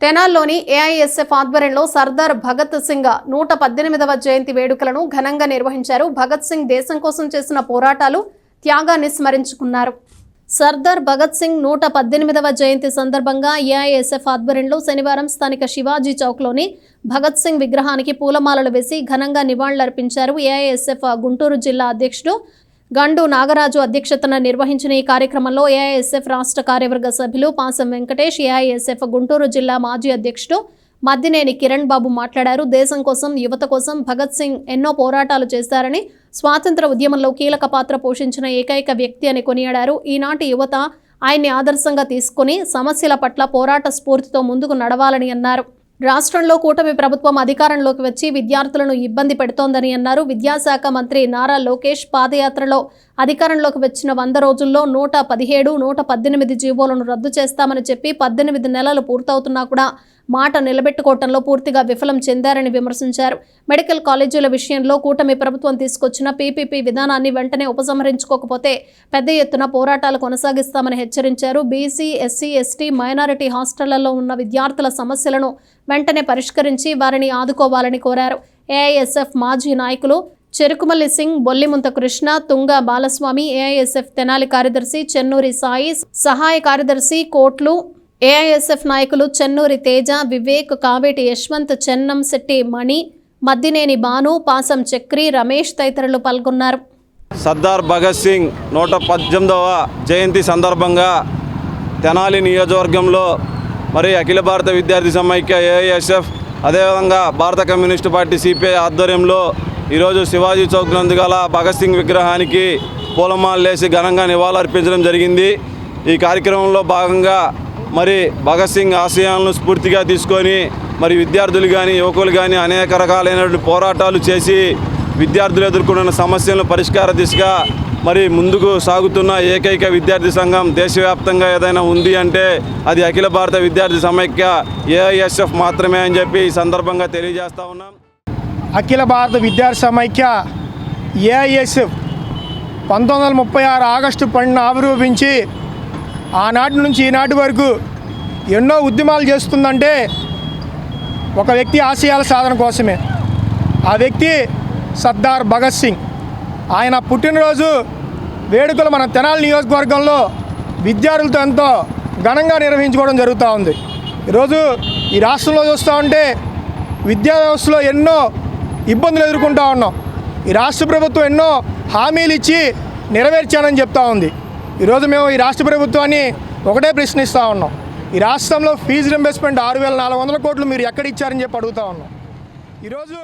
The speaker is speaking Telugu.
తెనాల్లోని ఏఐఎస్ఎఫ్ ఆధ్వర్యంలో సర్దార్ భగత్ సింగ్ 118వ జయంతి వేడుకలను ఘనంగా నిర్వహించారు. భగత్ సింగ్ దేశం కోసం చేసిన పోరాటాలు, త్యాగాన్ని స్మరించుకున్నారు. సర్దార్ భగత్ సింగ్ 118వ జయంతి సందర్భంగా ఏఐఎస్ఎఫ్ ఆధ్వర్యంలో శనివారం స్థానిక శివాజీ చౌక్లోని భగత్ సింగ్ విగ్రహానికి పూలమాలలు వేసి ఘనంగా నివాళులర్పించారు. ఏఐఎస్ఎఫ్ గుంటూరు జిల్లా అధ్యక్షుడు గండు నాగరాజు అధ్యక్షతన నిర్వహించిన ఈ కార్యక్రమంలో ఏఐఎస్ఎఫ్ రాష్ట్ర కార్యవర్గ సభ్యులు పాసం వెంకటేష్, ఏఐఎస్ఎఫ్ గుంటూరు జిల్లా మాజీ అధ్యక్షుడు మద్దినేని కిరణ్ బాబు మాట్లాడారు. దేశం కోసం, యువత కోసం భగత్ సింగ్ ఎన్నో పోరాటాలు చేశారని, స్వాతంత్ర ఉద్యమంలో కీలక పాత్ర పోషించిన ఏకైక వ్యక్తి అని కొనియాడారు. ఈనాటి యువత ఆయన్ని ఆదర్శంగా తీసుకుని సమస్యల పట్ల పోరాట స్ఫూర్తితో ముందుకు నడవాలని అన్నారు. రాష్ట్రంలో కూటమి ప్రభుత్వం అధికారంలోకి వచ్చి విద్యార్థులను ఇబ్బంది పెడుతోందని అన్నారు. విద్యాశాఖ మంత్రి నారా లోకేష్ పాదయాత్రలో అధికారంలోకి వచ్చిన 100 రోజుల్లో 117, 118 జీవోలను రద్దు చేస్తామని చెప్పి 18 నెలలు పూర్తవుతున్నా కూడా మాట నిలబెట్టుకోవడంలో పూర్తిగా విఫలం చెందారని విమర్శించారు. మెడికల్ కాలేజీల విషయంలో కూటమి ప్రభుత్వం తీసుకొచ్చిన పీపీపీ విధానాన్ని వెంటనే ఉపసంహరించుకోకపోతే పెద్ద ఎత్తున పోరాటాలు కొనసాగిస్తామని హెచ్చరించారు. బీసీ, ఎస్సీ, ఎస్టీ, మైనారిటీ హాస్టళ్లలో ఉన్న విద్యార్థుల సమస్యలను వెంటనే పరిష్కరించి వారిని ఆదుకోవాలని కోరారు. ఏఐఎస్ఎఫ్ మాజీ నాయకులు చెరుకుమల్లి సింగ్, బొల్లిముంత కృష్ణ, తుంగ బాలస్వామి, ఏఐఎస్ఎఫ్ తెనాలి కార్యదర్శి చెన్నూరి సాయి, సహాయ కార్యదర్శి కోట్లు, ఏఐఎస్ఎఫ్ నాయకులు చెన్నూరి తేజ, వివేక్, కావేటి యశ్వంత్, చెన్నం శెట్టి మణి, మద్దినేని భాను, పాసం చక్రి, రమేష్ తదితరులు పాల్గొన్నారు. సర్దార్ భగత్ సింగ్ 118వ జయంతి సందర్భంగా తెనాలి నియోజకవర్గంలో అఖిల భారత విద్యార్థి సమైక్య ఏఐఎస్ఎఫ్, అదేవిధంగా భారత కమ్యూనిస్టు పార్టీ సిపిఐ ఆధ్వర్యంలో ఈరోజు శివాజీ చౌక్ నందు గల భగత్ సింగ్ విగ్రహానికి పూలమాలలేసి ఘనంగా నివాళులర్పించడం జరిగింది. ఈ కార్యక్రమంలో భాగంగా భగత్ సింగ్ ఆశయాలను స్ఫూర్తిగా తీసుకొని విద్యార్థులు కానీ, యువకులు కానీ అనేక రకాలైనటువంటి పోరాటాలు చేసి విద్యార్థులు ఎదుర్కొన్న సమస్యలను పరిష్కార దిశగా ముందుకు సాగుతున్న ఏకైక విద్యార్థి సంఘం దేశవ్యాప్తంగా ఏదైనా ఉంది అంటే అది అఖిల భారత విద్యార్థి సమైక్య ఏఐఎస్ఎఫ్ మాత్రమే అని చెప్పి ఈ సందర్భంగా తెలియజేస్తా ఉన్నాం. అఖిల భారత విద్యార్థి సమైక్య ఏఐఎస్ఎఫ్ 1936 ఆగస్టు 10న ఆవిర్భవించి ఆనాటి నుంచి ఈనాటి వరకు ఎన్నో ఉద్యమాలు చేస్తుందంటే ఒక వ్యక్తి ఆశయాల సాధన కోసమే. ఆ వ్యక్తి సర్దార్ భగత్ సింగ్. ఆయన పుట్టినరోజు వేడుకలు మన తెనాలి నియోజకవర్గంలో విద్యార్థులతో ఎంతో ఘనంగా నిర్వహించుకోవడం జరుగుతూ ఉంది. ఈరోజు ఈ రాష్ట్రంలో చూస్తూ ఉంటే విద్యా వ్యవస్థలో ఎన్నో ఇబ్బందులు ఎదుర్కొంటూ ఉన్నాం. ఈ రాష్ట్ర ప్రభుత్వం ఎన్నో హామీలు ఇచ్చి నెరవేర్చానని చెప్తా ఉంది. ఈరోజు మేము ఈ రాష్ట్ర ప్రభుత్వాన్ని ఒకటే ప్రశ్నిస్తూ ఉన్నాం. ఈ రాష్ట్రంలో ఫీజు రింబర్స్మెంట్ 6,400 కోట్లు మీరు ఎక్కడ ఇచ్చారని చెప్పి అడుగుతూ ఉన్నాం. ఈరోజు